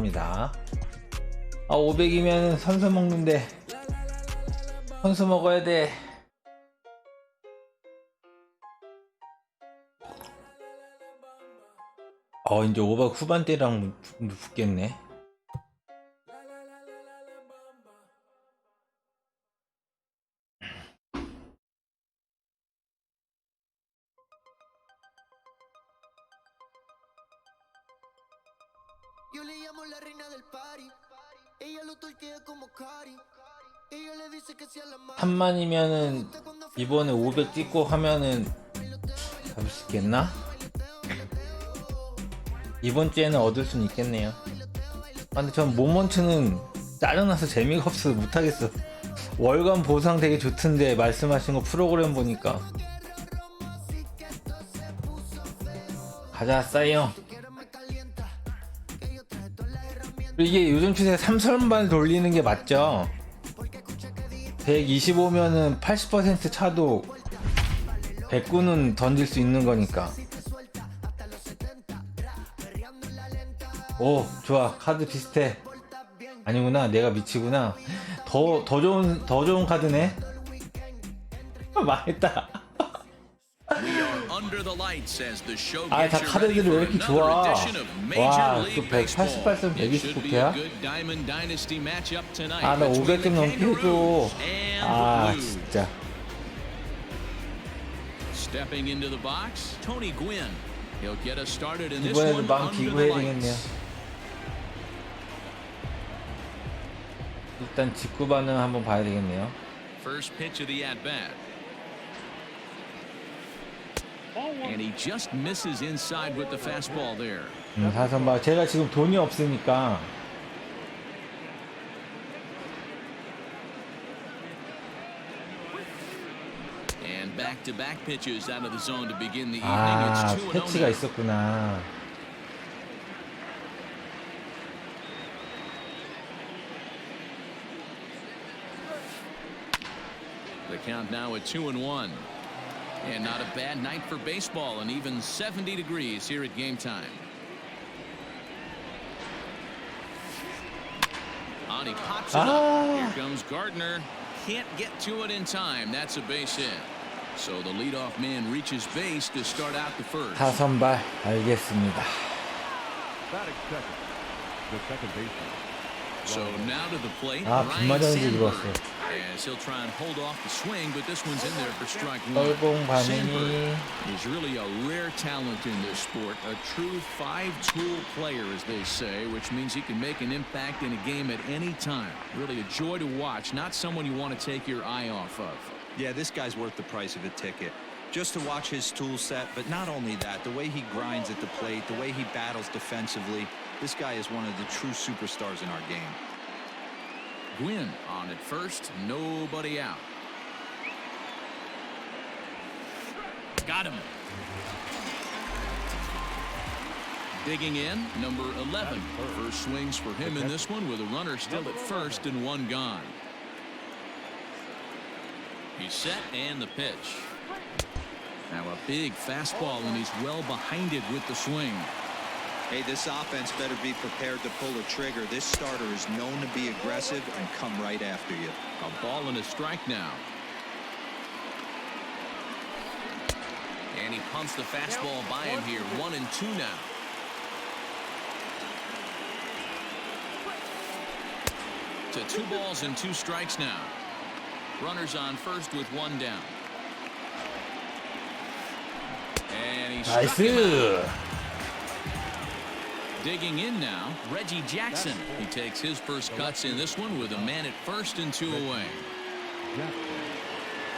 입니다. 500이면 선수 먹는데 선수 먹어야 돼. 이제 500 후반대랑 붙겠네. Yo le llamo la reina del party. Ella lo torquea como Cari. Ella le dice que sea la más. 3만이면은 이번에 500 찍고 하면은 잡을 수 있겠나? 이번 주에는 얻을 수는 있겠네요. 근데 전 모먼트는 짜증나서 재미가 없어서 못하겠어. 월간 보상 되게 좋던데 말씀하신 거 프로그램 보니까. 가자 싸이형. 이게 요즘 추세 3선발 돌리는 게 맞죠? 125면은 80% 차도 109는 던질 수 있는 거니까. 오 좋아, 카드 비슷해. 아니구나, 내가 미치구나. 더 좋은 카드네. 망했다. 다 카드들이 왜 이렇게 좋아. 와, 또 188선 129패야? 나 500점 넘게 해줘. 진짜. 이번에도 망 비고 해야 되겠네요. 일단 직구 반응 한번 봐야 되겠네요. And he just misses inside with the fastball there. 사선발 제가 지금 돈이 없으니까 And back-to-back pitches out of the zone to begin the evening. It's 2-0. 패치가 있었구나. The count now at 2-1. And not a bad night for baseball, and even 70 degrees here at game time. On he pops it up. Here comes Gardner. Can't get to it in time. That's a base hit. So the leadoff man reaches base to start out the first. 타선발 알겠습니다. So now to the plate. 빗맞았는지 들어왔어요. As he'll try and hold off the swing, but this one's in there for strike one. 떨공 반응이 He's really a rare talent in this sport, a true five-tool player, as they say, which means he can make an impact in a game at any time. Really a joy to watch, not someone you want to take your eye off of. Yeah, this guy's worth the price of a ticket. Just to watch his tool set, but not only that, the way he grinds at the plate, the way he battles defensively, this guy is one of the true superstars in our game. Gwynn on at first, nobody out. Got him. Digging in, number 11. First swings for him in this one with a runner still at first and one gone. He's set and the pitch. Now a big fastball, and he's well behind it with the swing. Hey, this offense better be prepared to pull a trigger. This starter is known to be aggressive and come right after you. A ball and a strike now. And he pumps the fastball by him here. 1-2 now. To 2 balls and 2 strikes now. Runners on first with 1 down. And he struck him out. Digging in now, Reggie Jackson. He takes his first cuts in this one with a man at first and 2 away.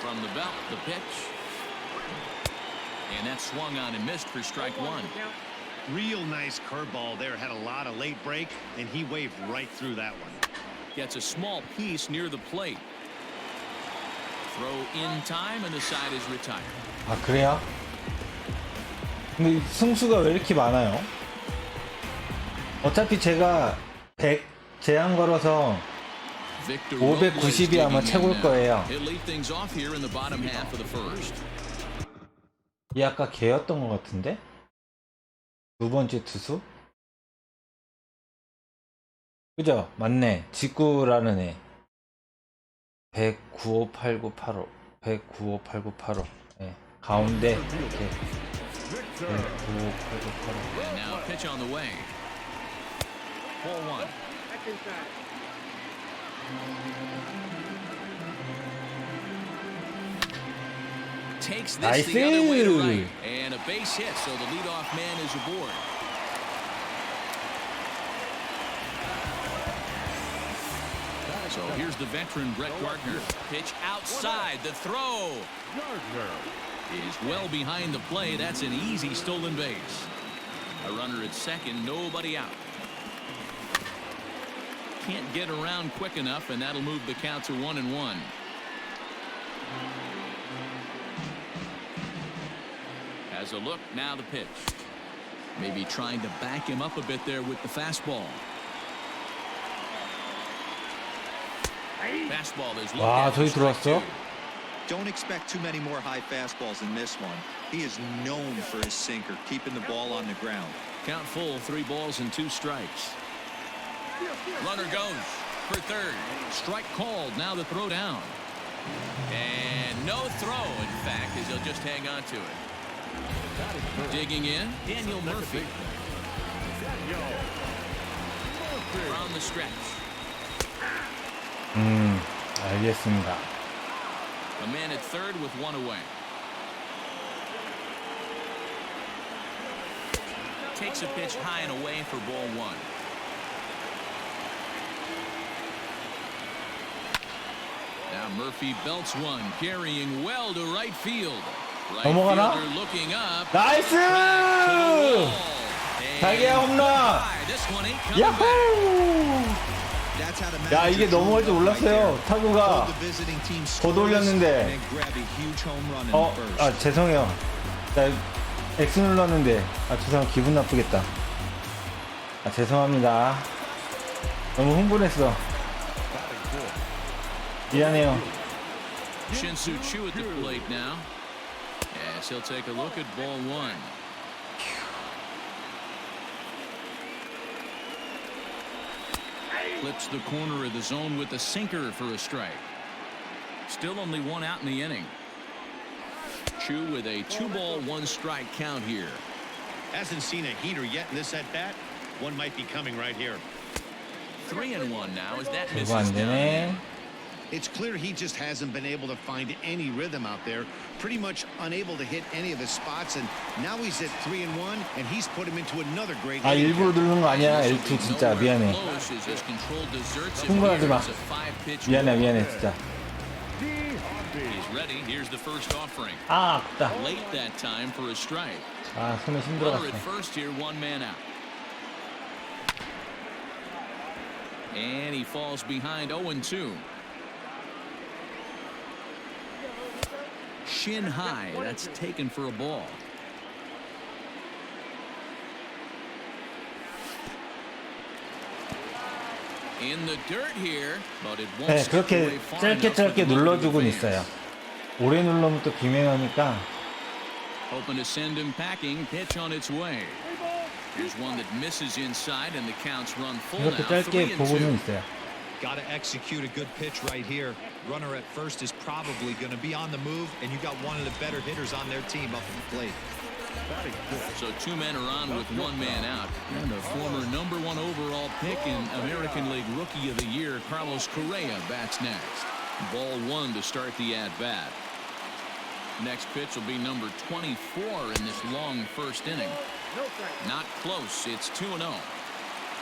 From the belt, the pitch. And that swung on and missed for strike one. Real nice curveball there. Had a lot of late break, and he waved right through that one. Gets a small piece near the plate. Throw in time, and the side is retired. 그래요? 근데 승수가 왜 이렇게 많아요? 어차피 제가 100 제한 걸어서 590이 아마 최고일 거예요. 이 아까 걔였던 것 같은데? 두 번째 투수? 그죠? 맞네. 직구라는 애. 1958985. 1958985. 예. 가운데 이렇게 1958985. And now pitch on the way. Ball one. Takes this the other way to right. And a base hit, so the leadoff man is aboard. So here's the veteran Brett Gardner. Pitch outside. The throw is well behind the play. That's an easy stolen base. A runner at second, nobody out. Can't get around quick enough, and that'll move the count to 1-1. As a look, now the pitch. Maybe trying to back him up a bit there with the fastball. Fastball is 와, 저기 들어왔어? Don't expect too many more high fastballs in this one. He is known for his sinker, keeping the ball on the ground. Count full, 3 balls and 2 strikes. Runner goes for third. Strike called. Now the throw down. And no throw, in fact, as he'll just hang on to it. Digging in, Daniel Murphy. From the stretch. 알겠습니다. A man at third with 1 away. Takes a pitch high and away for ball 1. Now Murphy belts one, carrying well to right field. Right 넘어가나? fielder looking up. 나이스! 자기야 홈런! This one ain't coming back. 야호! That's how to 야, manage 이게 your 넘어갈 줄 team right 몰랐어요. there. 타구가 Hold the visiting team 더 scoreless 돌렸는데. and then grab a huge home run in the first. 아, 죄송해요. 나 X 눌렀는데. 아, 죄송해요. 기분 나쁘겠다. 아, 죄송합니다. 너무 흥분했어. 미안해요. Shin-Soo Choo at the plate now. Yes, he'll take a look at ball 1. Clips the corner of the zone with the sinker for a strike. Still only 1 out in the inning. Choo with a 2-ball, 1-strike count here. Hasn't seen a heater yet in this at bat. One might be coming right here. 3-1 now as that 이거 안 misses down. 되네. It's clear he just hasn't been able to find any rhythm out there. Pretty much unable to hit any of his spots, and now he's at 3-1, and he's put him into another great. 아, 일부러 누른 거 아니야. L2 진짜 미안해. 흥분하지 마. 미안해 진짜. He's ready. Here's the first offering. 아, 아깝다. Late that time for a strike. 아, 손에 힘 Runner 들어갔어. at first here, 1 man out. And he falls behind 0-2. Shin high. That's taken for a ball. In the dirt here, but it won't 네, step 그렇게 away far enough for 짧게 the 눌러주곤 fans. 있어요. 오래 누르면 또 비명하니까. Hoping to send him packing. Pitch on its way. Here's one that misses inside, and the counts run full 이렇게 now. 짧게 3-2. 보고는 있어요. Got to execute a good pitch right here. Runner at first is probably going to be on the move, and you got one of the better hitters on their team up at the plate. So 2 men are on with 1 man out. And the former #1 overall pick in American League Rookie of the Year, Carlos Correa, bats next. Ball 1 to start the at-bat. Next pitch will be number 24 in this long first inning. Not close. It's 2-0.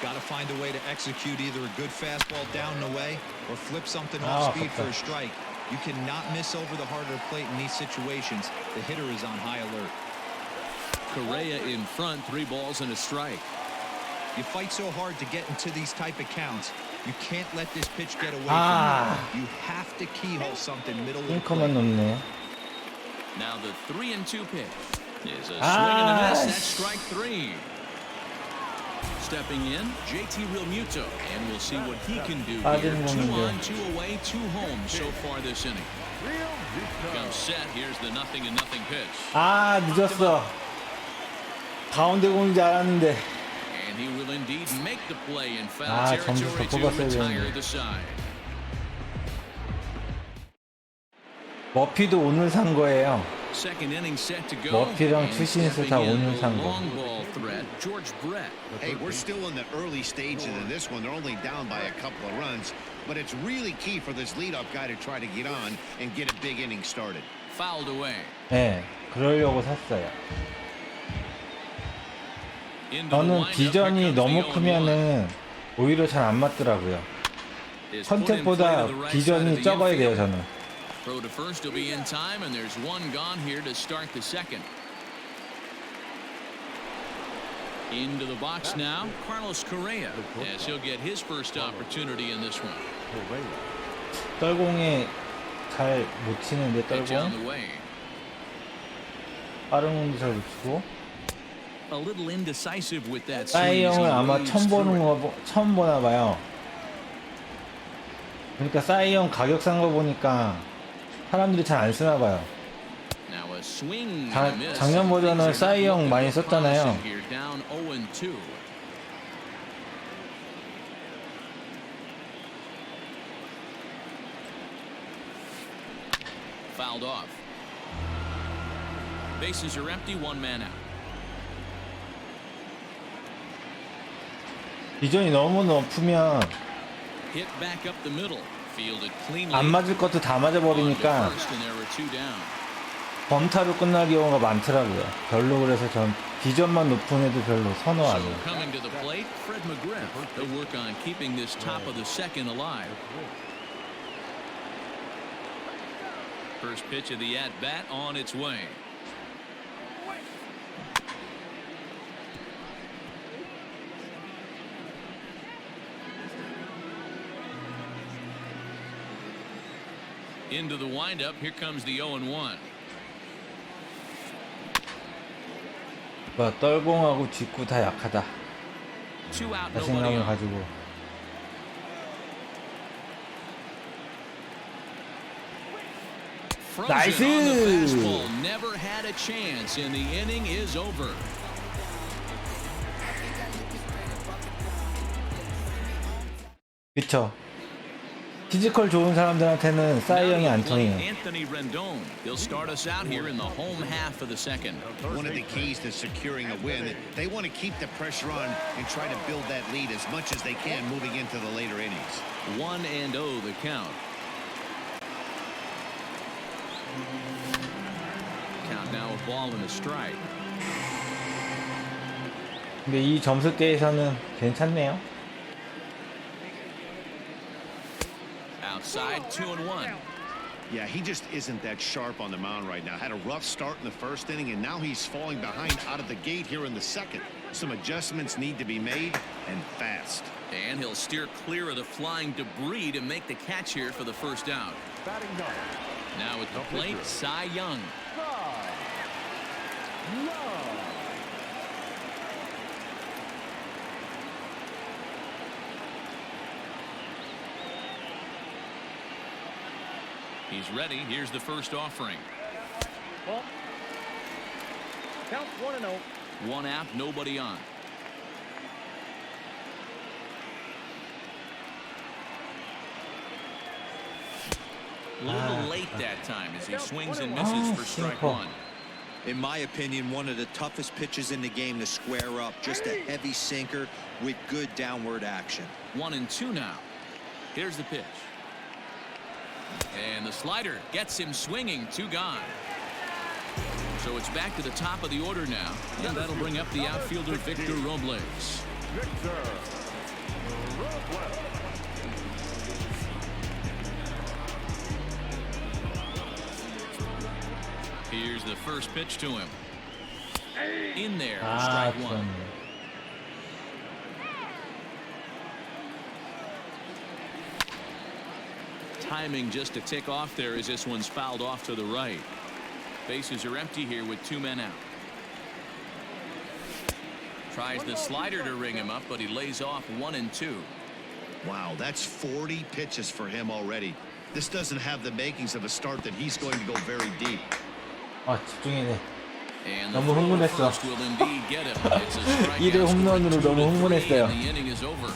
Got to find a way to execute either a good fastball down and away or flip something off speed for a strike. You cannot miss over the heart of the plate in these situations. The hitter is on high alert. Correa in front, 3 balls and a strike. You fight so hard to get into these type of counts. You can't let this pitch get away Ah. from you. You have to keyhole something middle of the 싱커만 plate. 넘네. Now the 3-2 pitch is a swing Ah. and a miss. That's strike 3. Stepping in, JT Realmuto, and we'll see what he can do here. 2 on, 2 away, 2 home so far this inning. Comes set. Here's the 0-0 pitch. 아, 늦었어. 가운데 공인 줄 알았는데. And he will indeed make the play in foul 아, 점수 territory 더 to 뽑았어야 retire 되는데. the side. 머피도 오늘 산 거예요. Second inning set to go. 머피랑 And 투신스 다 stepping in, 오늘 the 산 거. long ball threat, George Brett. Hey, we're still in the early stages of this one. They're only down by a couple of runs, but it's really key for this leadoff guy to try to get on and get a big inning started. Fouled away. 네, 그러려고 샀어요. Into the 저는 windup, here 비전이 comes 너무 the 0-1. 크면은 오히려 잘 안 맞더라고요. Is put in play to 컨택보다 the right side of 비전이 the 적어야 돼요, infield. 저는. Throw to first will be in time, and there's one gone here to start the second. Into the box now, Carlos Correa, as he'll get his first opportunity in this one. 떨공에 잘 못 치는데 Pitch on 떨공 the way. 빠른 공도 잘 못 치고 A little indecisive with that swing. 싸이 as he 형을 아마 moves 처음 through 보는 it. 거 처음 보나 봐요. 그러니까 싸이 형 가격 산 거 보니까 사람들이 잘 안 쓰나 봐요. Now a swing 자- and a miss. 작년 버전은 Things are 싸이 형 looking 많이 썼잖아요. promising here, down 0-2. Fouled off. Bases are empty, one man out. 비전이 너무 높으면 Hit back up the middle. Fielded cleanly. 안 맞을 것도 다 맞아버리니까 On to first, and there were two down. 범타로 끝날 경우가 많더라고요. 별로 그래서 전 비전만 높은 애도 별로 선호 안 So 해요. coming to the plate, Fred McGriff. They'll work on keeping this top of the second alive. First pitch of the at-bat on its way. Into the windup. Here comes the 0-1. 그러니까 떨공하고 직구 다 약하다. Two out, nobody 자신감을 on. 가지고. Frozen 나이스! on the fastball. Never had a chance, and the inning is over. 그쵸. 피지컬 좋은 사람들한테는 싸이 형이 안 통해요. Anthony Rendon. He'll start us out here in the home half of the second. One of the keys to securing a win, they want to keep the pressure on and try to build that lead as much as they can moving into the later innings. 1-0 the count. Count now a ball and a strike. 근데 이 점수대에서는 괜찮네요. Outside 2-1. Yeah, he just isn't that sharp on the mound right now. Had a rough start in the first inning, and now he's falling behind out of the gate here in the second. Some adjustments need to be made, and fast. And he'll steer clear of the flying debris to make the catch here for the first out. Now at the plate, Cy Young. He's ready. Here's the first offering. Count 1-0. One out, nobody on. A little late that time as he swings and misses for strike one. In my opinion, one of the toughest pitches in the game to square up. Just a heavy sinker with good downward action. 1-2 now. Here's the pitch. And the slider gets him swinging. Two gone. So it's back to the top of the order now. And that'll bring up the outfielder Victor Robles. Here's the first pitch to him. In there for 아, strike one. 그렇네. Timing just a tick off there as this one's fouled off to the right. Bases are empty here with two men out. Tries the slider to ring him up, but he lays off 1-2. Wow, that's 40 pitches for him already. This doesn't have the makings of a start that he's going to go very deep. 아, 집중해야 돼. And the 너무 throw 흥분했어. first will indeed get him. It's a strikeout 1회 홈런으로 score, 너무 2-3, 흥분했어요. and the inning is over.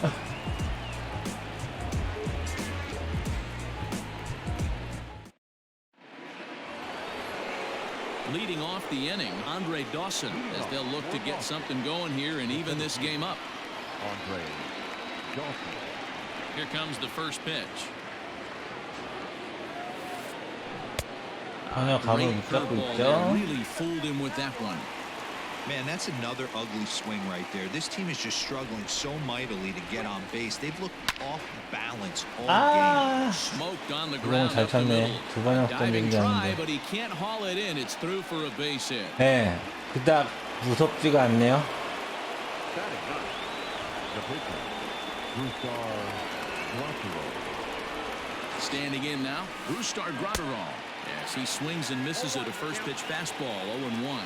Leading off the inning, Andre Dawson, as they'll look to get something going here and even this game up. Andre Dawson. Here comes the first pitch. 전혀 감을 Great 못 잡고 curveball 있죠. there. Really fooled him with that one. Man, that's another ugly swing right there. This team is just struggling so mightily to get on base. They've looked off balance all game. 아, Smoked on the 그건 ground 잘 up the 쳤네. middle. 두 번에 없던 Diving 얘기가 try, 아닌데. but he can't haul it in. It's through for a base hit. 네, 그닥 무섭지가 않네요. Batting ninth, the pitcher, Brusdar Graterol. Standing in now, Brusdar Graterol. Yes, he swings and misses at a first pitch fastball, 0-1.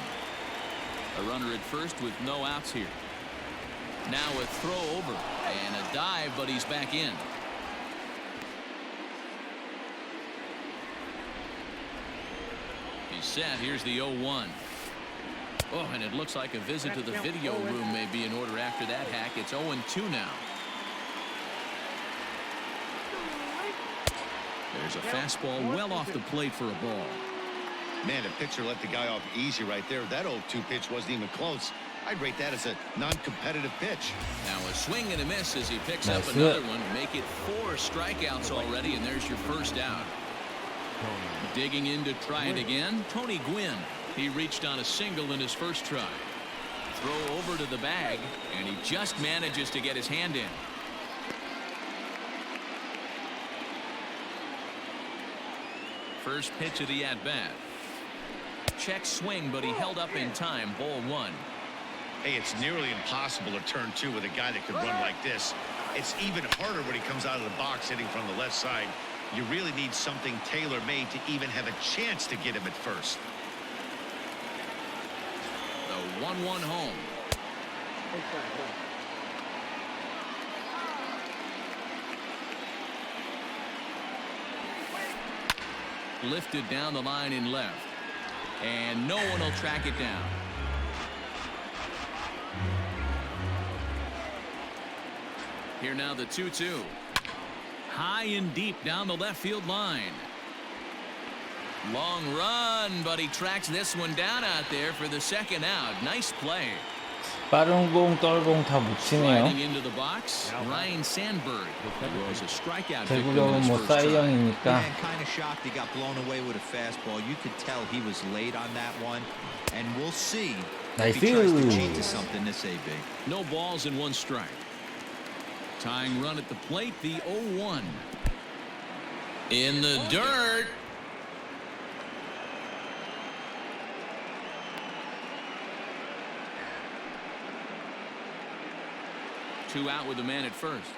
A runner at first with no outs here. Now a throw over and a dive, but he's back in. He's set. Here's the 0-1. Oh, and it looks like a visit to the video room may be in order after that hack. It's 0-2 now. There's a fastball well off the plate for a ball. Man, the pitcher let the guy off easy right there. That 0-2 pitch wasn't even close. I'd rate that as a non-competitive pitch. Now a swing and a miss as he picks That's up another it. one. Make it 4 strikeouts already, and there's your first out. Digging in to try it again, Tony Gwynn. He reached on a single in his first try. Throw over to the bag, and he just manages to get his hand in. First pitch of the at-bat. Check swing, but he held up in time. Ball 1. Hey, it's nearly impossible to turn 2 with a guy that could run like this. It's even harder when he comes out of the box hitting from the left side. You really need something tailor-made to even have a chance to get him at first. The 1-1 home. Lifted down the line in left. And no one will track it down. Here now the 2-2. High and deep down the left field line. Long run, but he tracks this one down out there for the second out. Nice play. 빠른 공, 떨공 다 못 치네요. Sliding into the box, Ryan Sandberg. It was a strikeout victim in 결국은 his 뭐 first try. 사이영이니까. Man, kind of shocked he got blown away with a fastball. You could tell he was late on that one. And we'll see if he tries to cheat to something this AB. No balls and 1 strike. Tying run at the plate, the 0-1. In the dirt. Two out with the man at first.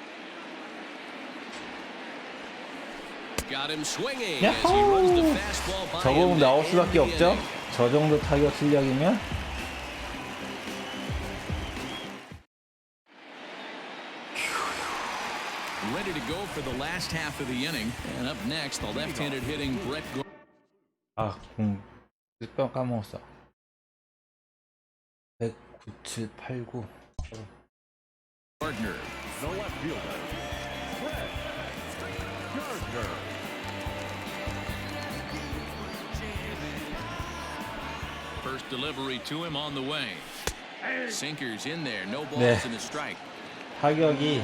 Got him swinging as he runs the fastball by 저거 him 나올 to 수밖에 end the 없죠. inning. 저 정도 타격 실력이면. Ready to go for the last half of the inning. And up next, the left-handed hitting Brett 아, 뼈 까먹었어. 197, 89. Gardner. The left fielder, Brett Gardner. First delivery to him on the way. Sinkers in there. No balls 네. and a strike. 타격이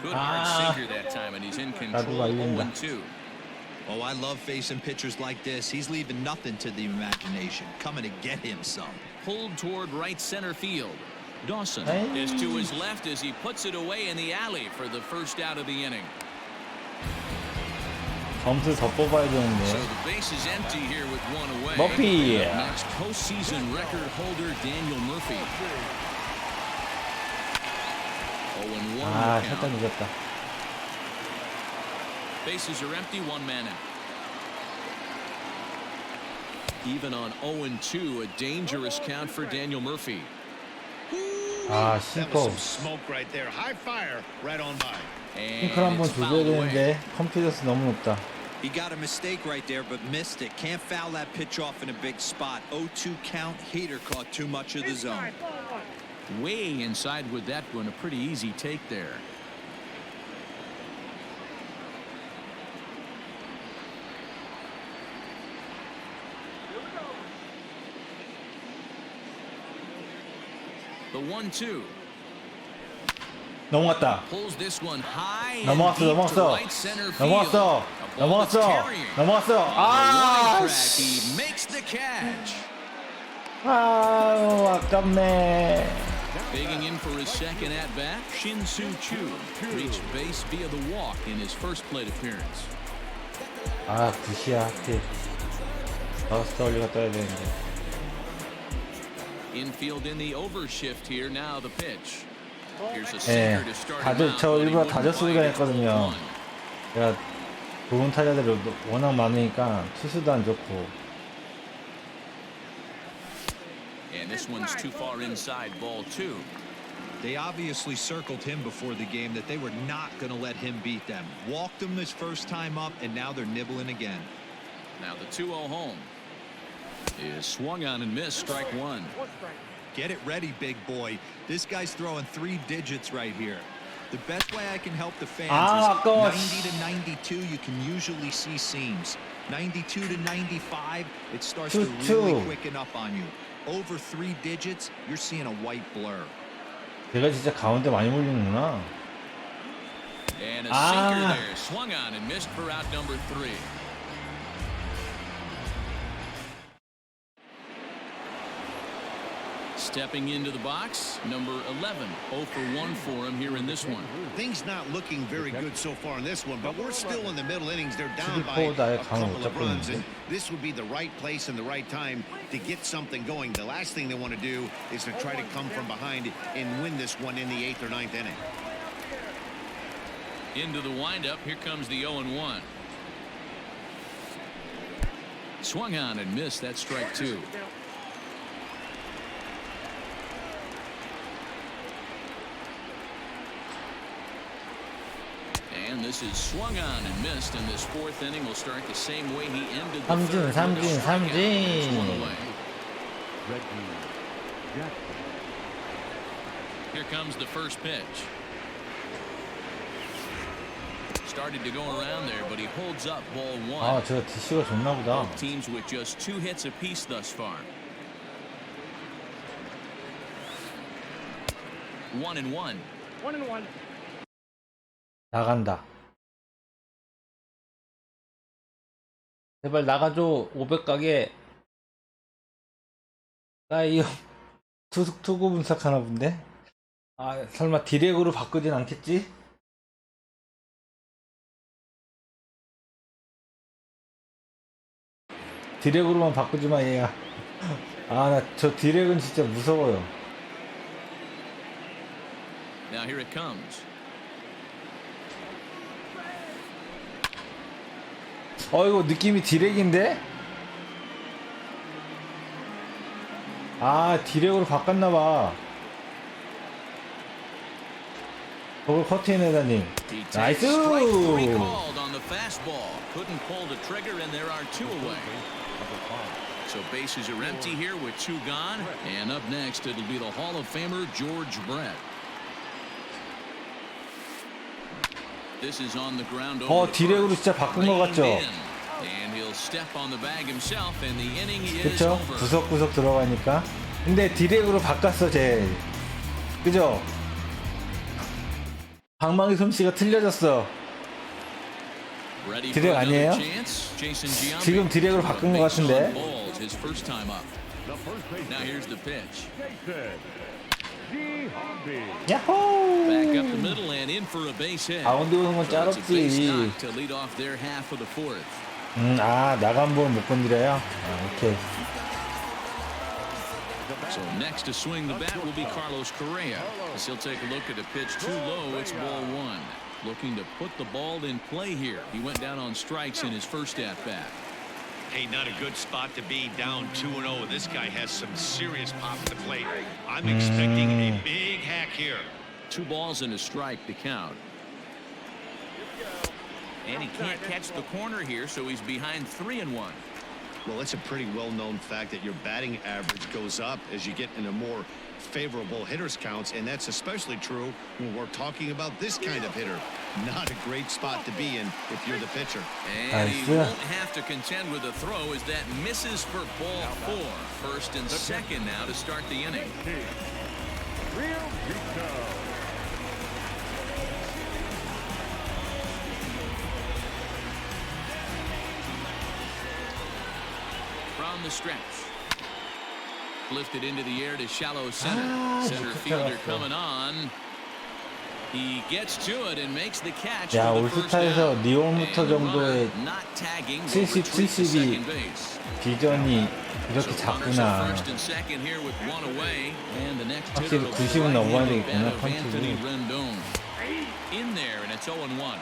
Good hard sinker that time, and he's in control. 말린다. 0-2. Oh, I love facing pitchers like this. He's leaving nothing to the imagination. Coming to get him some. Pulled toward right center field. Dawson Hey. is to his left as he puts it away in the alley for the first out of the inning. 점수 더 뽑아야 So 되는데. the base is empty here with 1 away. Murphy. Next postseason record holder Daniel Murphy. 0-1 아, the count. 살짝 늦었다. Bases are empty, 1 man out. Even on 0-2, a dangerous count for Daniel Murphy. 아, That 싱커. was some smoke right there. High fire right on by. And 싱커를 한번 it's 조져야 fouled away. 되는데 컴퓨터스 너무 높다. He got a mistake right there, but missed it. Can't foul that pitch off in a big spot. 0-2 count. Hader caught too much of the zone. Way inside with that one. A pretty easy take there. The 1-2. 넘어갔다. Pulls this one high and 넘어갔어, deep to 넘어갔어. right center field. 넘어갔어. A ball that's 넘어갔어. carrying. 넘어갔어. On the wide 아, track, he makes the catch. 아우, 아깝네. Digging in for his second at-bat, Shin-Soo Choo reached base via the walk in his first plate appearance. 아, 굿이야, 하필. 더스트올리가 떠야 되는데. Infield in the overshift here. Now the pitch. Here's a 예, sinker to start him 다들 out, 저 but he 일부러 wouldn't 다저 쓰고 bite it. 다녔거든요. 제가 좋은 타자들이 워낙 많으니까 투수도 안 좋고. And this one's too far inside, ball 2. They obviously circled him before the game that they were not going to let him beat them. Walked him his first time up, and now they're nibbling again. Now the 2-0 home is swung on and missed, strike 1. Get it ready, big boy. This guy's throwing 3 digits right here. The best way I can help the fans Ah, is gosh. 90 to 92. You can usually see seams. 92 to 95, it starts to really Choo-choo. quicken up on you. Over 3 digits, you're seeing a white blur. 제가 진짜 가운데 많이 몰리는구나. And a Ah. sinker there, swung on and missed for out number 3. Stepping into the box, number 11, 0 for 1 for him here in this one. Things not looking very good so far in this one, but we're still in the middle innings. They're down by 나의 a 강을 못 couple of 잡고 runs, 있는데. and this would be the right place and the right time to get something going. The last thing they want to do is to try to come from behind and win this one in the 8th or 9th inning. Into the windup, here comes the 0-1. Swung on and missed, that strike 2. And this is swung on and missed, and this 4th inning will start the same way he ended the 삼진, 3rd with a 삼진, strikeout. It's one 삼진. away. Reggie Jackson. Here comes the first pitch. Started to go around there, but he holds up ball 1. 아, 제가 DC가 좋나 보다. Both teams with just 2 hits apiece thus far. 1-1. 나간다. 제발 나가줘. 500 가게. 나이 형 투구 분석하나 본데? 아, 설마 디렉으로 바꾸진 않겠지? 디렉으로만 바꾸지 마, 얘야. 아, 나 저 디렉은 진짜 무서워요. Now here it comes. 이거 느낌이 디렉인데? 아, 디렉으로 바꿨나봐. 저걸 커트해내다니. He takes 나이스! strike 3 called on the fastball. Couldn't pull the trigger, and there are 2 away. So bases are empty here with 2 gone. And up next, it'll be the Hall of Famer George Brett. This is on the ground over the 디렉으로 first. 진짜 바꾼 거 같죠? Reined in. And he'll step on the bag himself, and the inning is 그쵸? over. 구석구석 들어가니까. 근데 디렉으로 바꿨어, 쟤. 그죠? 방망이 솜씨가 틀려졌어. Ready 디렉 for 아니에요? another chance? Jason Giambi. 지금 디렉으로 바꾼 거 Base on 같은데? balls, his first time up. The first baseman, Now here's the pitch. Jason Giambi. 야호! Back up the middle and in for a base hit. 가운데 오는 건 So it's a base 짤없지. knock to lead off their half of the 4th. 나간 볼 못 건드려요? 오케이. So next to swing the bat will be Carlos Correa. As he'll take a look at a pitch too low. It's ball 1. Looking to put the ball in play here. He went down on strikes in his first at bat. Hey, not a good spot to be, down 2-0. This guy has some serious pop at the plate. I'm expecting a big hack here. 2 balls and a strike to count. And he can't catch the corner here, so he's behind 3-1. Well, it's a pretty well-known fact that your batting average goes up as you get into more favorable hitters counts, and that's especially true when we're talking about this kind of hitter. Not a great spot to be in if you're the pitcher. And he won't have to contend with a throw as that misses for ball 4. First and second now to start the inning. Real Rico. From the stretch. Lifted into the air to shallow center. Center fielder coming on. He gets to it and makes the catch. 야, for the first 올스타에서 down. 리올무터 And the 정도의 runner not tagging, will 70, retreat to 70 second base. 비전이 이렇게 So runners at 작구나. first and second here with one away. And the next 확실히 hitter will 90은 넘어야 right-handed 되겠구나, bat of Anthony 펀치도. Rendon. In there, and it's 0-1.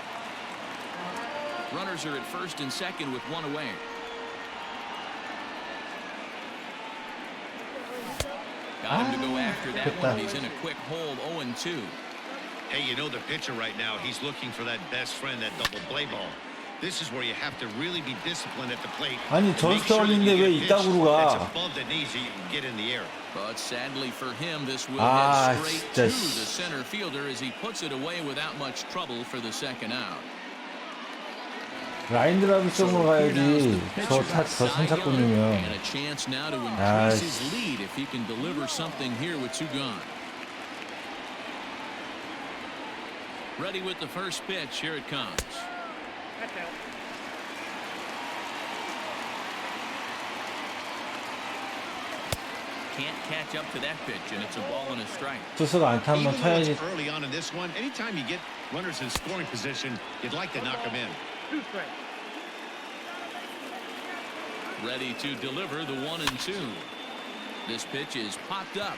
Runners are at first and second with one away. Got him to go after that one. He's in a quick hold, 0-2. Hey, you know the pitcher right now, he's looking for that best friend, that double play ball. This is where you have to really be disciplined at the plate. 아니, and make sure that 저스트월인데 you 왜 get a pitch 이따구로 that's 가? above the knees so you can get in the air. But sadly for him, this will 아, head straight 진짜, to 씨. the center fielder as he puts it away without much trouble for the second out. 라인 드라이브 쪽으로 가야지. 저 선착군이면. And a chance now to 아, increase his lead if he can deliver something here with 2 gone. Ready with the first pitch. Here it comes. Can't catch up to that pitch, and it's a ball and a strike. 투수가 안타 한번 Even though it's 쳐야지. early on in this one, anytime you get runners in scoring position, you'd like to knock them in. Ready to deliver the 1-2. This pitch is popped up.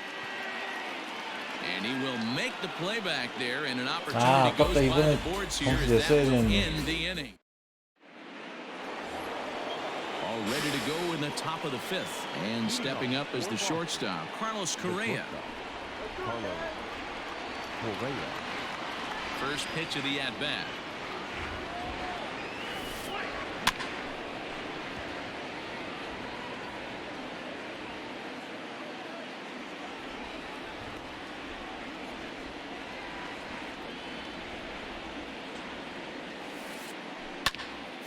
And he will make the play back there, and an opportunity goes 아깝다. by 이번에 the boards here 점수 as that 냈어야 will 되는데. end the inning. All ready to go in the top of the 5th. And stepping up as the shortstop, Carlos Correa. Carlos Correa. First pitch of the at-bat.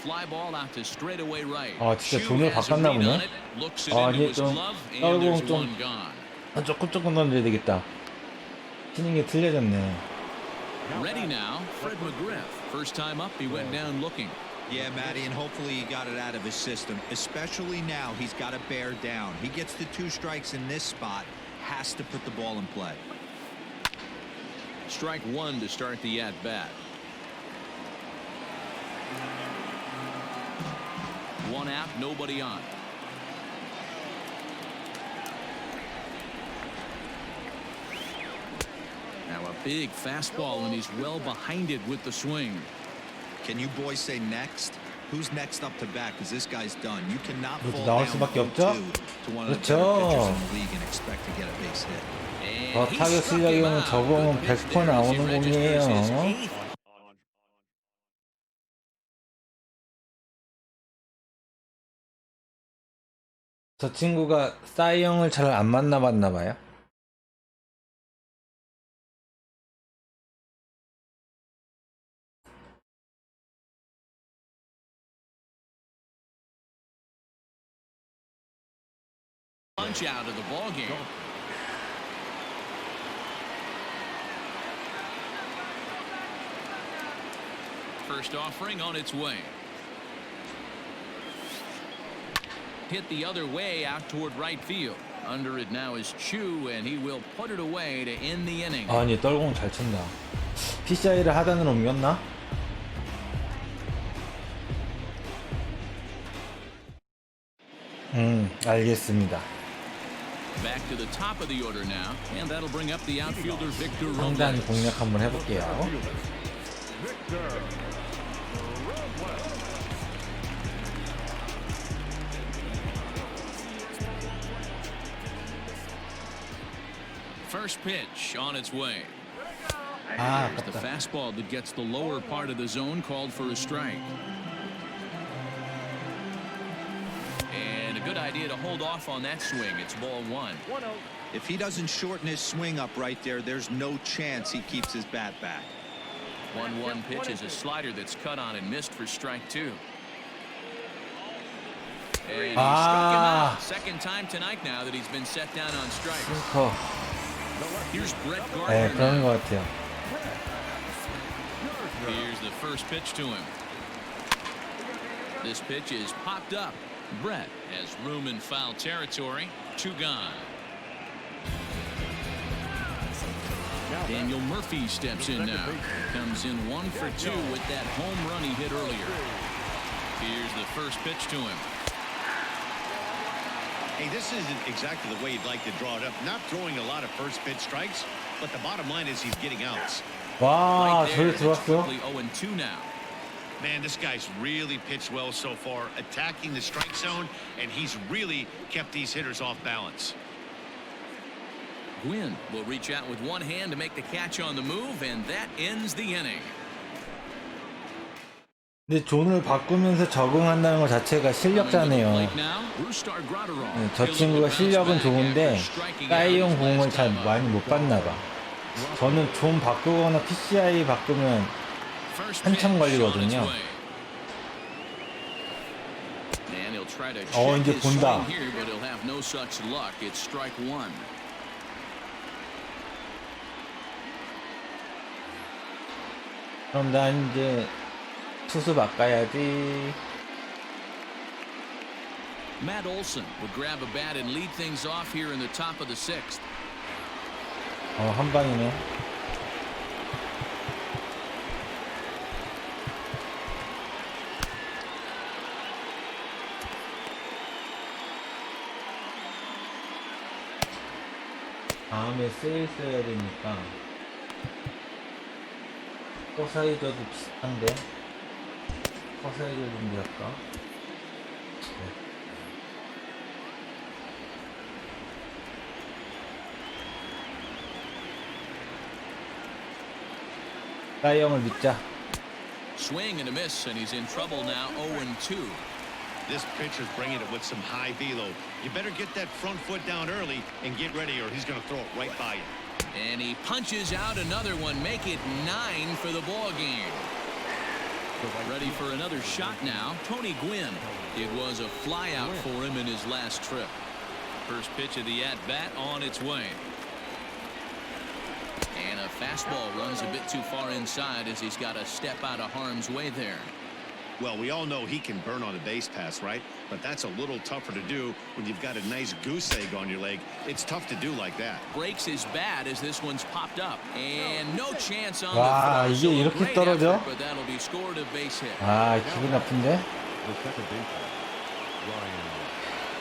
Fly ball out to straightaway right. 아, 진짜 Chu 돈을 has a 바꿨나 read on 보네. it, looks it 아, into 이제 his 좀 glove, and 떨고 there's 좀 one gone. 조금 던져야 되겠다. 치는 게 틀려졌네. Ready now, Fred McGriff. First time up, he went down looking. Yeah, Matty, and hopefully he got it out of his system. Especially now, he's got to bear down. He gets the 2 strikes in this spot, has to put the ball in play. Strike 1 to start the at-bat. 1 out, nobody on. Now a big fastball, and he's well behind it with the swing. Can you boys say next? Who's next up to bat? Because this guy's done. You cannot 그래도 fall 나올 down 수밖에 0-2 없죠? to one of the 그렇죠. better pitchers in the league and expect to get a base hit. 저 타격 실력이면 저거면 100% 나오는 공이에요. 저 친구가 싸이 형을 잘 안 만나봤나 봐요. Punch out of the ball game. First offering on its way. Hit the other way out toward right field. Under it now is Chu, and he will put it away to end the inning. 아니, 떨공 잘 친다. PCI를 하단으로 옮겼나? 알겠습니다. Back to the top of the order now, and that'll bring up the outfielder Victor 상단 Robles. 공략 한번 해볼게요. Victor Robles. First pitch on its way. 아, There's the 아깝다. fastball that gets the lower part of the zone, called for a strike. And a good idea to hold off on that swing. It's ball one. 1-0. If he doesn't shorten his swing up right there, there's no chance he keeps his bat back. 1-1 pitch is a slider that's cut on and missed for strike two. And he struck him Ah. out. Second time tonight now that he's been set down on strikes. 싱커. Here's Brett 네, Gardner. 그런 것 같아요. Here's the first pitch to him. This pitch is popped up. Brett has room in foul territory. Two gone. Daniel Murphy steps in now. Comes in 1 for 2 with that home run he hit earlier. Here's the first pitch to him. Hey, this isn't exactly the way you'd like to draw it up. Not throwing a lot of first pitch strikes, but the bottom line is he's getting outs. 와, Right 저기 there, it's 들어왔어. quickly 0-2 now. Man, this guy's really pitched well so far, attacking the strike zone, and he's really kept these hitters off balance. Gwynn will reach out with one hand to make the catch on the move, and that ends the inning. 근데 존을 바꾸면서 적응한다는 것 자체가 실력자네요. 네, 저 친구가 실력은 좋은데 사이용 공을 잘 많이 못 받나 봐. 저는 존 바꾸거나 PCI 바꾸면 한참 걸리거든요. 이제 본다. 그럼 난 이제 투수 바꿔야지. Matt Olson would grab a bat and lead things off here in the top of the sixth. 한 방이네. 다음에 세일 써야 되니까 커사이저도 비슷한데 커사이저 준비할까? 사이영을 믿자. Swing and a miss, and he's in trouble now. 0-2. This pitcher's bringing it with some high velo. You better get that front foot down early and get ready, or he's going to throw it right by you. And he punches out another one, make it 9 for the ball game. Ready for another shot now. Tony Gwynn. It was a flyout for him in his last trip. First pitch of the at-bat on its way. And a fastball runs a bit too far inside as he's got to step out of harm's way there. Well, we all know he can burn on a base pass, right? But that's a little tougher to do when you've got a nice goose egg on your leg. It's tough to do like that. Breaks his bat as this one's popped up. And no chance on 와, the throw. 이게 이렇게 Great 떨어져? effort, but that'll be scored a base hit. 아, 기분 나쁜데? The second baseman, Ryan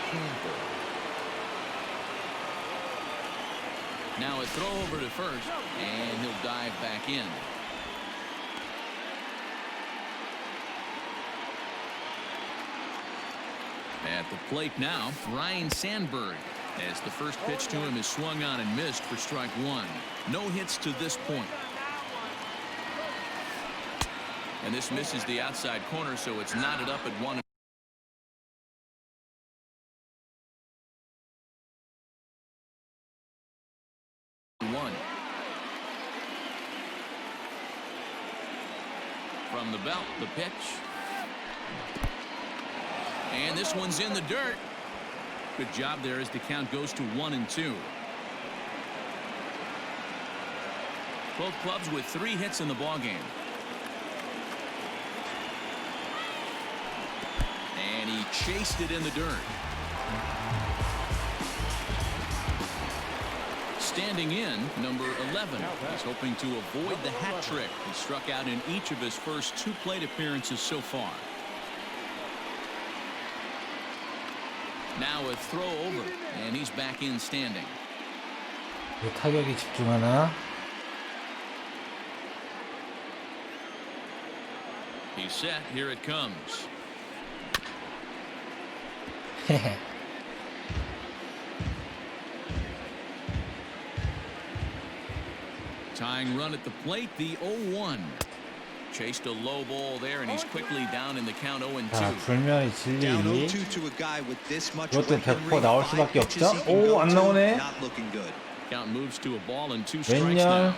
Sandberg. Now a throw over to first, and he'll dive back in. At the plate now, Ryan Sandberg, as the first pitch to him is swung on and missed for strike one. No hits to this point. And this misses the outside corner, so it's knotted up at 1. From the belt, the pitch. And this one's in the dirt. Good job there as the count goes to 1-2. Both clubs with 3 hits in the ballgame. And he chased it in the dirt. Standing in, number 11. He's hoping to avoid the hat trick. He struck out in each of his first 2 plate appearances so far. Now a throw over, and he's back in standing. 왜 타격에 집중하나? He's set. Here it comes. Tying run at the plate, the 0-1. Chased a low ball there, and he's quickly down in the count 0-2. 자, 불면이 Down 진리. 0-2 to a guy with this much 이것도 weight and 100% 나올 수밖에 five pitches 없죠? he can 오, go 안 to, 나오네. not looking good. Count moves to a ball and 2 strikes 웬열? now.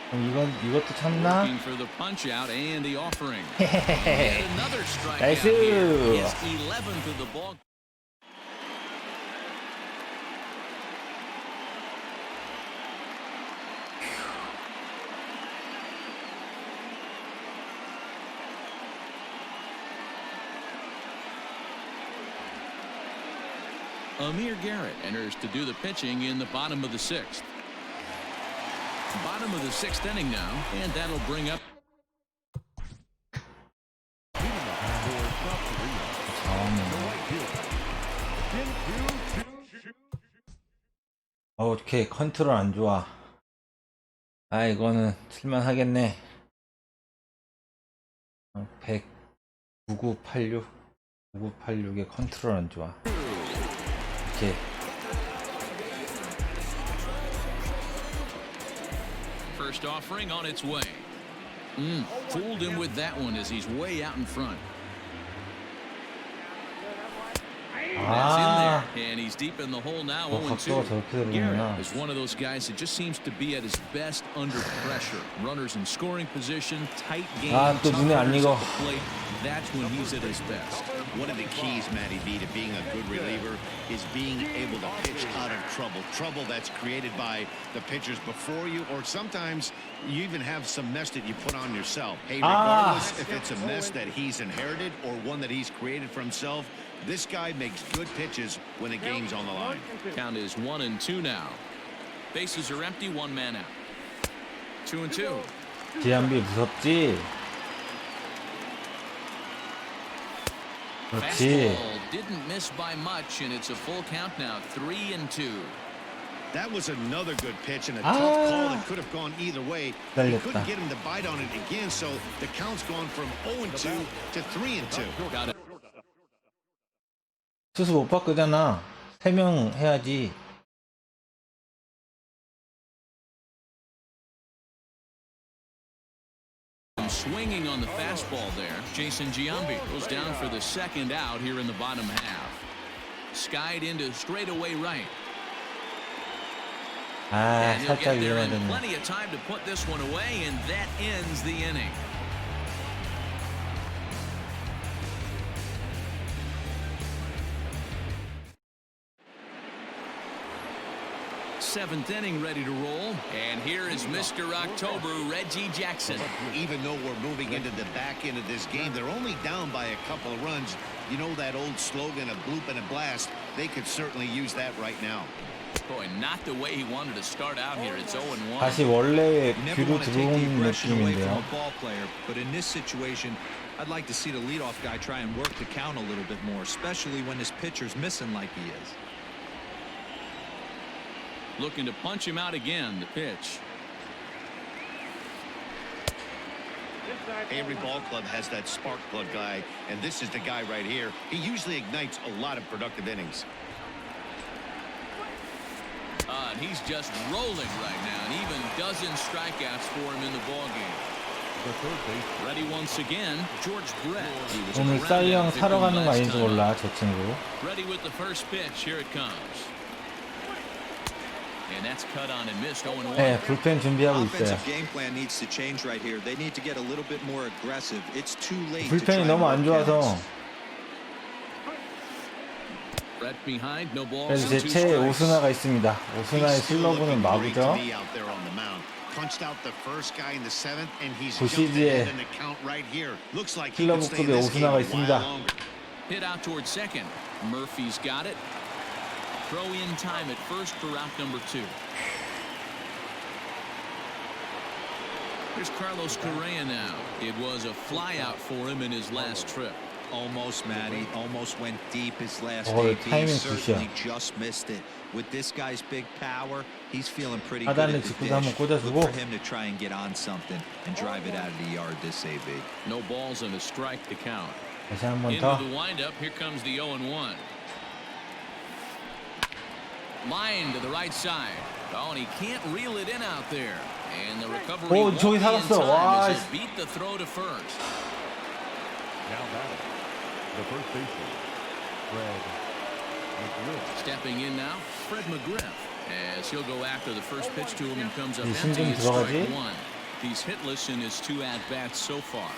그럼 이것도 참나? Looking for the punch out and the offering. And another strikeout 나이스. here. His 11th of the ball. Amir Garrett enters to do the pitching in the bottom of the 6th. Bottom of the 6th inning now, and that'll bring up. 오케이, 컨트롤 안 좋아. 아, 이거는 칠만하겠네. 100, 9986, 9986의 컨트롤 안 좋아. 오케이. First offering on its way. Fooled him with that one as he's way out in front. That's in there, and he's deep in the hole now. 0-2. Garrett is one of those guys that just seems to be at his best under pressure. Runners in scoring position, tight game, 또 눈에 안 tough 익어. at the plate. That's when he's at his best. One of the keys, Matty B, to being a good reliever is being able to pitch out of trouble. Trouble that's created by the pitchers before you, or sometimes you even have some mess that you put on yourself. Hey, regardless if it's a mess that he's inherited or one that he's created for himself, this guy makes good pitches when the game's on the line. Count is 1-2 now. Bases are empty, one man out. 2-2. 지한비 무섭지? 그렇지. Fastball didn't miss by much, and it's a full count now. 3-2. That was another good pitch and a tough call that could have gone either way. He couldn't get him to bite on it again, so the count's gone from 0-2 to 3-2. Got it. 수수 못 바꾸잖아. 3명 해야지. Swinging on the fastball there. Jason Giambi goes down for the second out here in the bottom half. Skied into straightaway right. 아, And he'll 살짝 get there in 위험하겠네. plenty of time to put this one away, and that ends the inning. Seventh inning ready to roll, and here is Mr. October, Reggie Jackson. Even though we're moving into the back end of this game, they're only down by a couple of runs. You know that old slogan, a bloop and a blast? They could certainly use that right now. Boy, not the way he wanted to start out here. It's 0-1. 다시 원래 You never 뒤로 want to take the 들어온 aggression away from 느낌인데요. a ball player, but in this situation, I'd like to see the leadoff guy try and work the count a little bit more, especially when his pitcher's missing like he is. Looking to punch him out again. The pitch. Every ball club has that spark plug guy, and this is the guy right here. He usually ignites a lot of productive innings. And he's just rolling right now, and even dozen strikeouts for him in the ballgame. Ready once again, George Brett. He was 오늘 a 싸이 형 ground 사러 out 가는 거 victim 아닌지 last time. 몰라, 저 친구. Ready with the first pitch. Here it comes. And that's cut on and missed. 0-1. 네, 불펜 준비하고 있어요. Offensive game plan needs to change right here. They need to get a little bit more aggressive. It's too late. 불펜이 너무 안 좋아서. Brett behind, no balls. 그래서 제 two 채에 strikes. 오스나가 있습니다. 오스나의 슬러브는 마구죠. Punched out the first guy in the seventh, and he's 구시지에 in the count right here. Looks like he could stay in 슬러브급의 this game 오스나가 a 있습니다. while longer. Hit out towards second. Murphy's got it. Throw in time at first for out number 2. Here's Carlos Correa now. It was a flyout for him in his last trip. Almost, Matty. Almost went deep his last Oh, the AP. timing Certainly 굿이야. just missed it. With this guy's big power, he's feeling pretty good 하단에 at the 직구도 한번 dish. 꽂아주고. Look for him to try and get on something and drive it out of the yard this AB. No balls and a strike to count. 다시 한 번 Into 더. the windup. Here comes the 0-1. Line to the right side. Oh, and he can't reel it in out there. And the recovery 오, won't 저기 be in 살았어. time 와, as he'll beat the throw to first. Now batting, the first baseman, Fred McGriff. Stepping in now, Fred McGriff, as he'll go after the first pitch to him and comes up 이 empty 신경 at strike 들어가지? one. He's hitless in his 2 at-bats so far.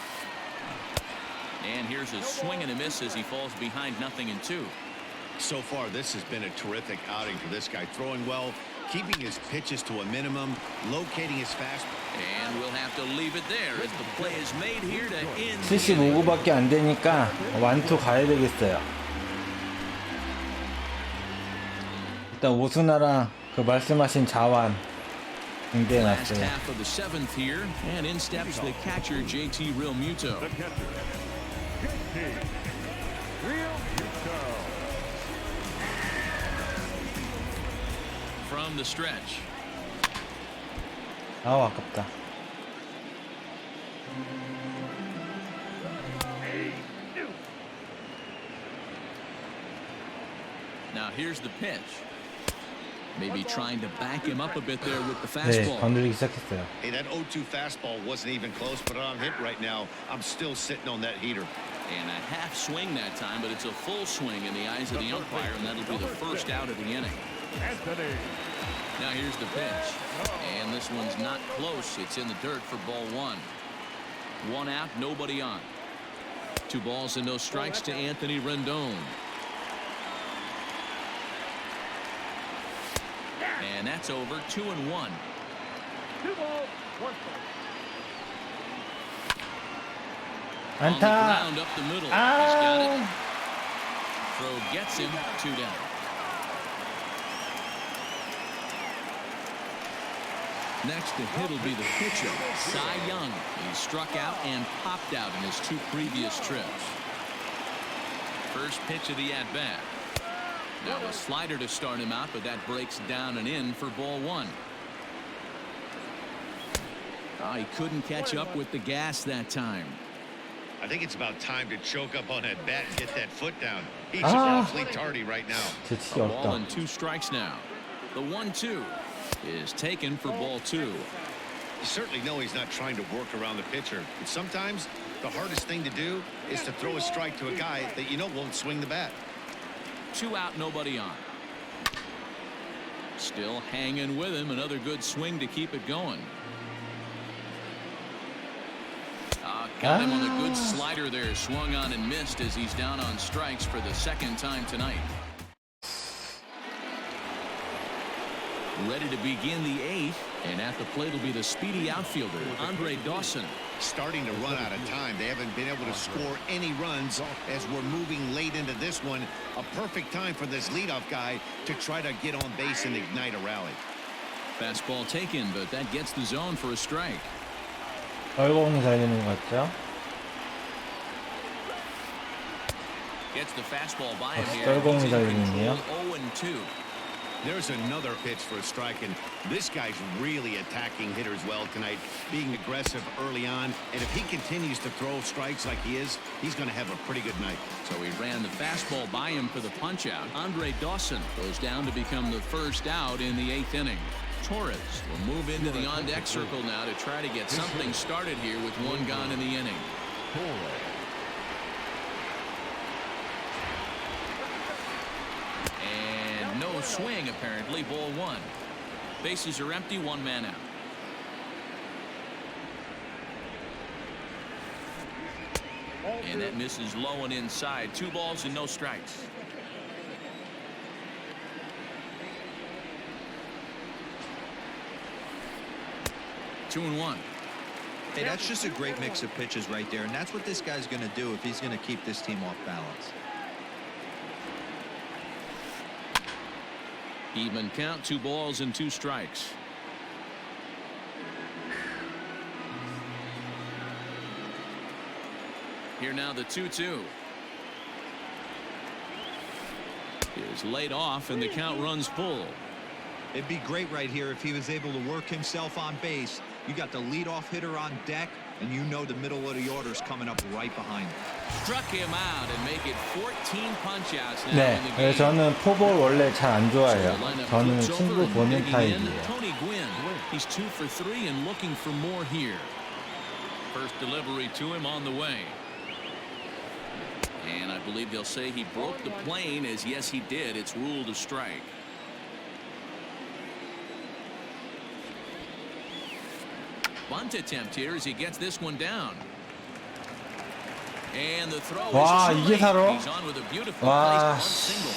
And here's a swing and a miss as he falls behind 0-2. So far, this has been a terrific outing for this guy. Throwing well, keeping his pitches to a minimum, locating his fastball. And we'll have to leave it there as the play is made here to end. 75구밖에 안 되니까 완투 가야 되겠어요. 일단 오스나랑 그 말씀하신 자완 Last 준비해놨어요. half of the 7th here, and in steps the catcher JT Realmuto. The catcher, JT Realmuto. From the stretch. 아우 아깝다. Now here's the pitch. Maybe trying to back him up a bit there with the 네, fastball. 건드리기 시작했어요. Hey, that 0-2 fastball wasn't even close, but on hit right now, I'm still sitting on that heater. And a half swing that time, but it's a full swing in the eyes of the umpire, and that'll be the first out of the inning. Anthony. Now here's the pitch. And this one's not close. It's in the dirt for ball one. 1 out, nobody on. 2 balls and no strikes to Anthony Rendon. And that's over. 2-1. 2 balls, 1 strike. On the 안타. ground up the middle. He's got it. 아, Throw gets him. 2 down. Next to hit will be the pitcher, Cy Young. He struck out and popped out in his 2 previous trips. First pitch of the at-bat. Now a slider to start him out, but that breaks down and in for ball one. Oh, he couldn't catch up with the gas that time. I think it's about time to choke up on that bat and get that foot down. He's Ah. awfully tardy right now. 재치가 A ball 없다. and 2 strikes now. The 1-2 is taken for ball 2. You certainly know he's not trying to work around the pitcher, but sometimes the hardest thing to do is to throw a strike to a guy that you know won't swing the bat. 2 out, nobody on. Still hanging with him. Another good swing to keep it going. Got him on a good slider there. Swung on and missed as he's down on strikes for the 2nd time tonight. Ready to begin the 8th, and at the plate will be the speedy outfielder, Andre Dawson. Starting to run out of time. They haven't been able to score any runs as we're moving late into this one. A perfect time for this leadoff guy to try to get on base and ignite a rally. Fastball taken, but that gets the zone for a strike. 얼공이 달리는 것 같죠? Gets the fastball by him here. 떨공이 He's in 달리는데요. control, 0-2. There's another pitch for a strike, and this guy's really attacking hitters well tonight, being aggressive early on. And if he continues to throw strikes like he is, he's going to have a pretty good night. So he ran the fastball by him for the punch-out. Andre Dawson goes down to become the first out in the 8th inning. Torres will move into the on-deck circle now to try to get something started here with 1 gone in the inning. And no swing, apparently. Ball 1. Bases are empty. 1 man out. And that misses low and inside. 2 balls and no strikes. Two and 1. Hey, that's just a great mix of pitches right there, and that's what this guy's going to do if he's going to keep this team off balance. Even count. 2 balls and 2 strikes. Here now the 2-2 is laid off and the count runs full. It'd be great right here if he was able to work himself on base You got the leadoff hitter on deck, and you know the middle of the order is coming up right behind him. Struck him out and make it 14 punch-outs now 네, in the game. 그래서 저는 포볼 원래 잘 안 좋아해요. 저는 친구 보는 타입이에요. Tony Gwynn, he's 2 for 3 and looking for more here. First delivery to him on the way. And I believe they'll say he broke the plane, as yes he did. It's ruled a strike. Bunt attempt here as he gets this one down. And the throw 와, is 이게 살아? He's on with a beautiful 와, place single.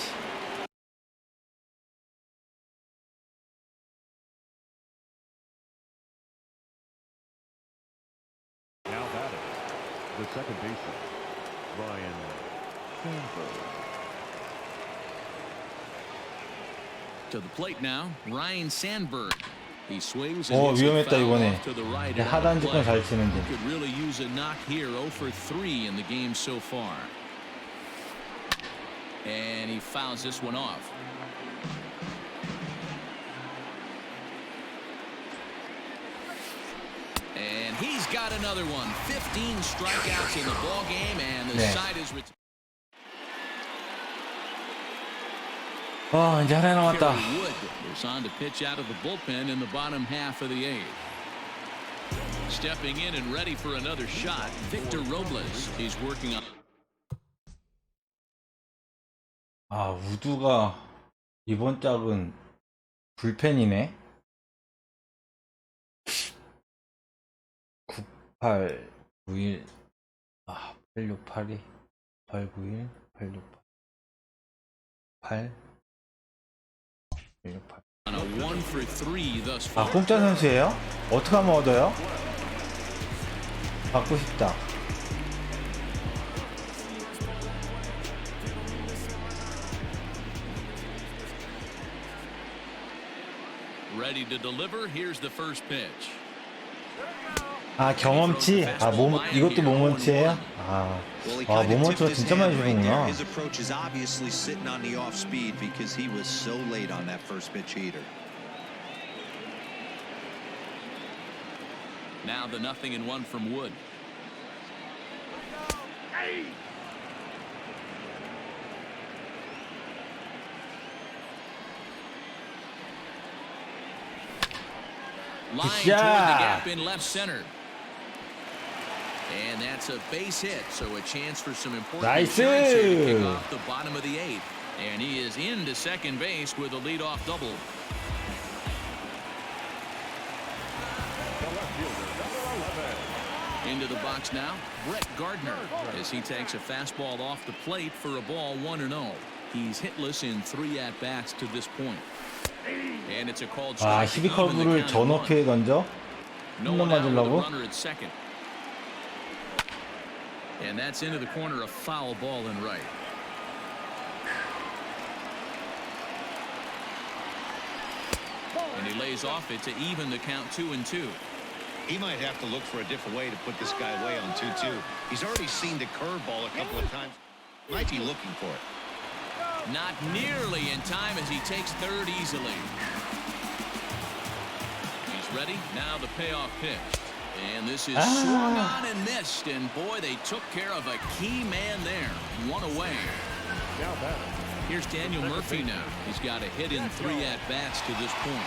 Now batting, the second baseman, Ryan Sandberg. To the plate now, Ryan Sandberg. He swings 오, and hits it 위험했다 foul 이번에. off to the right. 하단 직권 잘 치는데. Could really use a knock here. 0 for 3 in the game so far. And he fouls this one off. And he's got another one. 15 strikeouts in the ball game, and the 네. side is retired. 이제 하나 남았다. Wood is on to pitch out of the bullpen in the bottom half of the 8th. Stepping in and ready for another shot, Victor Robles. He's working on. 우두가 이번 짝은 불펜이네. 9891 8682 891 868 8 868 On a 1 for 3 thus far. 공짜 선수예요? 어떻게 하면 얻어요? 받고 싶다. Ready to deliver. Here's the first pitch. 경험치? 이것도 모먼치예요? Well, he kind of 모먼치가 tipped his 진짜 많이 hand right there. 주는구나. His approach is obviously sitting on the off speed because he was so late on that first pitch heater. Now the 0-1 from Wood. Line toward the gap in left center. And that's a base hit, so a chance for some important Nice. insurance here to kick off the bottom of the 8th. And he is into second base with a leadoff double. The left fielder, number 11. Into the box now, Brett Gardner, as he takes a fastball off the plate for a ball 1-0. He's hitless in 3 at-bats to this point. And it's a called strike. 12컬브를 저 높이에 던져? No 홈런 one out with a 맞으려고? runner at second. And that's into the corner, a foul ball and right. And he lays off it to even the count 2-2. He might have to look for a different way to put this guy away on 2-2. He's already seen the curveball a couple of times. Might be looking for it. Not nearly in time as he takes third easily. He's ready. Now the payoff pitch. And this is swung on and missed. And boy, they took care of a key man there. 1 away. Now batting, Here's Daniel Murphy now. He's got a hit in 3 at-bats to this point.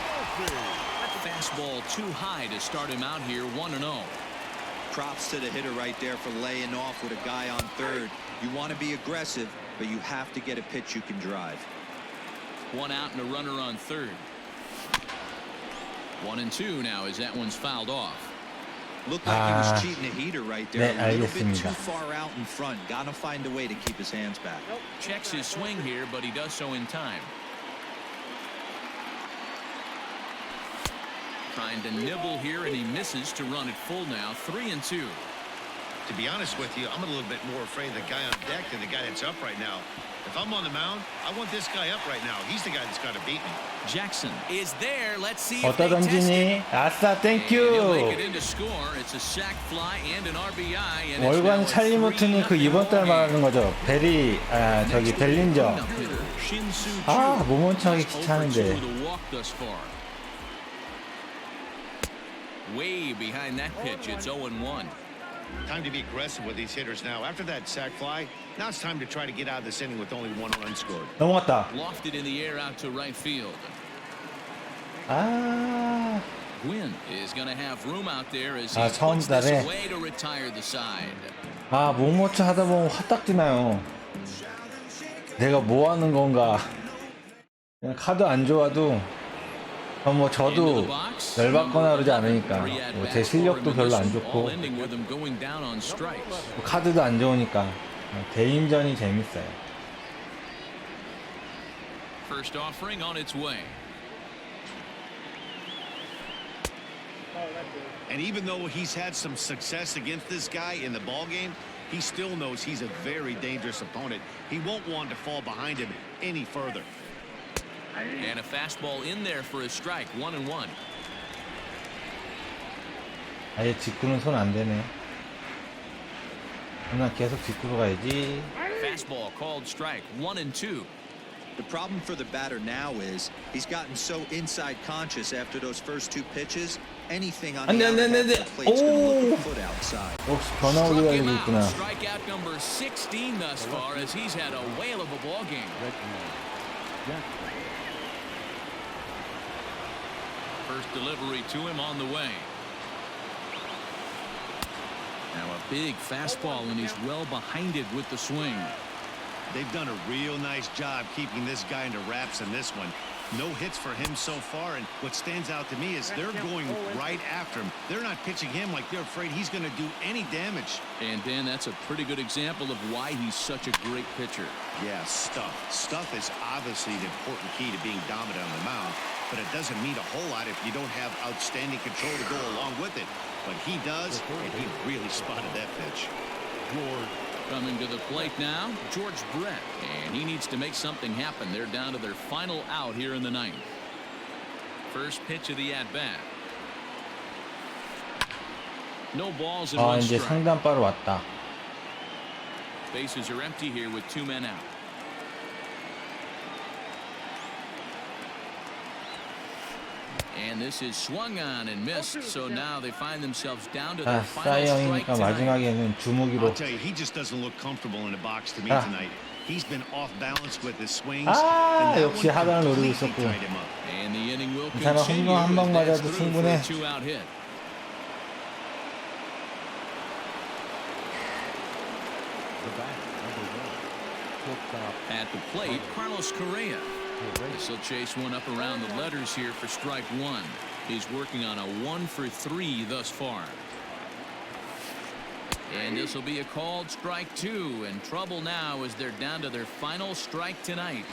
Fastball too high to start him out here 1-0. Props to the hitter right there for laying off with a guy on third. You want to be aggressive, but you have to get a pitch you can drive. 1 out and a runner on third. 1-2 now as that one's fouled off. Looked like he was cheating a heater right there. 네, A little bit 알겠습니다. too far out in front. Gotta find a way to keep his hands back. Checks his swing here, but he does so in time. Trying to nibble here, and he misses to run it full now. 3-2. To be honest with you, I'm a little bit more afraid of the guy on deck than the guy that's up right now. If I'm on the mound, I want this guy up right now. He's the guy that's got to beat me. Jackson is there. Let's see if 어디다 they test it. 던지니? 아싸, And he'll make it 땡큐! into score. It's a sac fly and an RBI. And it's 월간 now a 찰리 모튼이 그 3-0 이번 달 ball game. 말하는 거죠. 저기 벨린저. Shin-Soo 아, Choo. 모먼트 하기 He's 0 for 귀찮은데. 2 with a walk thus far. Way behind that pitch. It's 0-1. Time to be aggressive with these hitters now. After that sac fly, now it's time to try to get out of this inning with only 1 run scored. 넘어갔다. Lofted in the air out to right field. 아, Gwynn is going to have room out there as 아, he puts this 처음달에. away to retire the side. 아, 몸워치 하다 보면 화딱지 나요. 내가 뭐 하는 건가. 그냥 카드 안 좋아도 뭐 저도 열받거나 그러지 않으니까 뭐 제 실력도 별로 안 좋고 뭐 카드도 안 좋으니까 대인전이 재밌어요. First offering on its way. And even though he's had some success against this guy in the ball game, he still knows he's a very dangerous opponent. He won't want to fall behind him any further. And a fastball in there for a strike. 1-1. 아예 직구는 손 안 대네. 나 계속 직구로 가야지. Fastball called strike. 1-2. The problem for the batter now is he's gotten so inside conscious after those first 2 pitches. Anything on the outside of the plate's going to look a foot outside. 역시 변화오기 Struck 가지고 him 있구나. out. Strikeout number 16 thus far as he's had a whale of a ball game. First delivery to him on the way. Now a big fastball, and he's well behind it with the swing. They've done a real nice job keeping this guy into wraps in this one. No hits for him so far, and what stands out to me is they're going right after him. They're not pitching him like they're afraid he's going to do any damage. And Dan, that's a pretty good example of why he's such a great pitcher. Yeah, stuff. Stuff is obviously the important key to being dominant on the mound, but it doesn't mean a whole lot if you don't have outstanding control to go along with it. But he does, and he really spotted that pitch. Coming to the plate now, George Brett, and he needs to make something happen. They're down to their final out here in the 9th. First pitch of the at-bat. No balls and 아, one 이제 strike. 상담바로 왔다. Bases are empty here with 2 men out. And this is swung on and missed, so now they find themselves down to their 아, final strike 사이영이니까 tonight. 마지막에는 주무기로. I'll tell you, he just doesn't look comfortable in the box to me 아. tonight. He's been off balance with his swings. 아, and that 역시 one 하단을 노리고 completely 있었고. tied him up. And the inning will 괜찮아, continue 홈런 한 방 as that's 맞아도 through for 충분해. a 2-out hit. At the plate, Carlos Correa. This will chase one up around the letters here for strike 1. He's working on a 1-for-3 thus far. And this will be a called strike 2, and trouble now as they're down to their final strike tonight.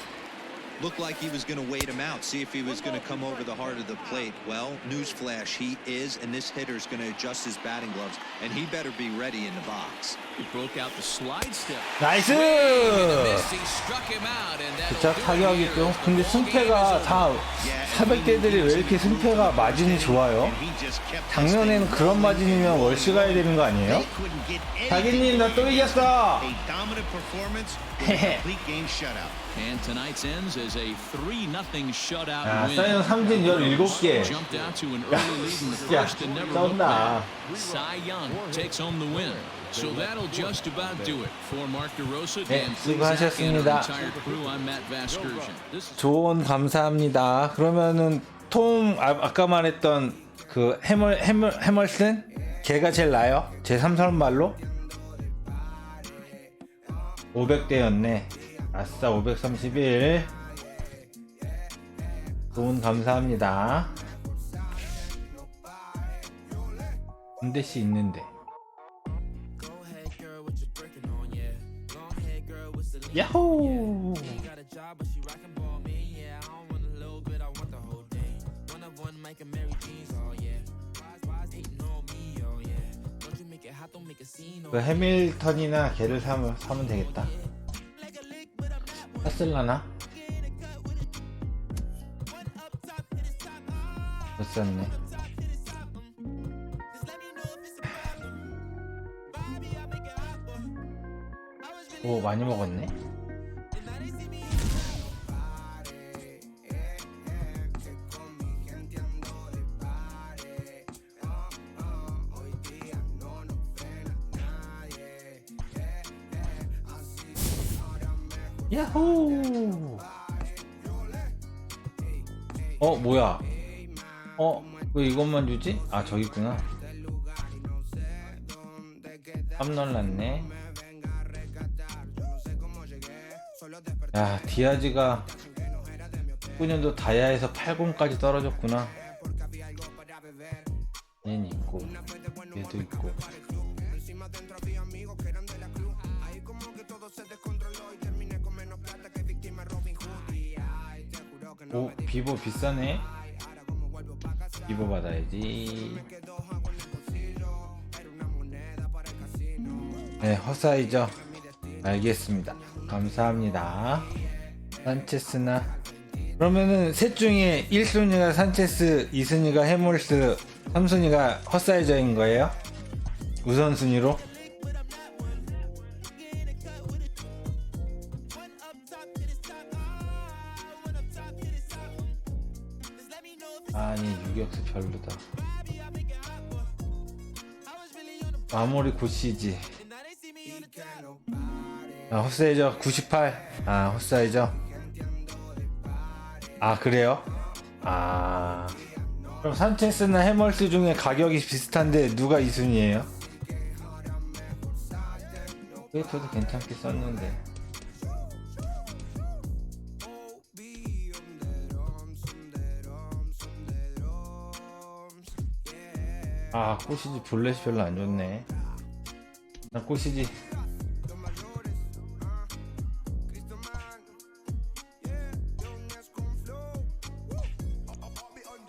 Looked like he was going to wait him out, see if he was going to come over the heart of the plate. Well, newsflash, he is, and this hitter's going to adjust his batting gloves, and he better be ready in the box. He broke out the slide step. 나이스! He struck him out, and 진짜 that'll do it 타격이 here. 좀. 근데 승패가 다 400대들이 왜 이렇게 승패가 마진이 좋아요? And he just kept 작년에는 그런 마진이면 월시 가야 되는 거 아니에요? couldn't get 자기님 나 또 이겼어! a dominant performance with a complete game shutout. And tonight's ends as a 3-0 shutout 야, win. 사이언 삼진 17개. Jumped out to an early lead in the 야, first and never looked 쩐다. back. Cy Young takes home the win. So that'll just about do it. For Mark DeRosa, 네, Dan Plesac, and our 수고하셨습니다. entire crew, I'm Matt Vasgersian. This is 조언 감사합니다. 그러면은 아까 말했던 그 해멀슨? 걔가 제일 나아요? 제 3선발로? 500대였네. 아싸 531. 조언 감사합니다. 군대씨 있는데. 야호! 그 해밀턴이나 걔를 사면 되겠다. 샀을라나? 못 샀네. 오, 많이 먹었네. 야호! 뭐야? 왜 이것만 주지? 아, 저기 있구나. 깜놀랐네. 야, 디아즈가 19년도 다이아에서 80까지 떨어졌구나. 얘는 있고, 얘도 있고. 오, 비보 비싸네. 비보 받아야지. 네, 허사이죠. 알겠습니다. 감사합니다. 산체스나 그러면은 셋 중에 1순위가 산체스, 2순위가 해몰스, 3순위가 허사이저인 거예요? 우선순위로? 아니, 유격수 별로다. 마무리 굿이지. 헛사이저 98. 헛사이저. 그래요? 그럼 산체스나 해멀스 중에 가격이 비슷한데 누가 2순위예요? 웨이터도 괜찮게 썼는데. 꼬시지 볼넷이 별로 안 좋네. 나 꼬시지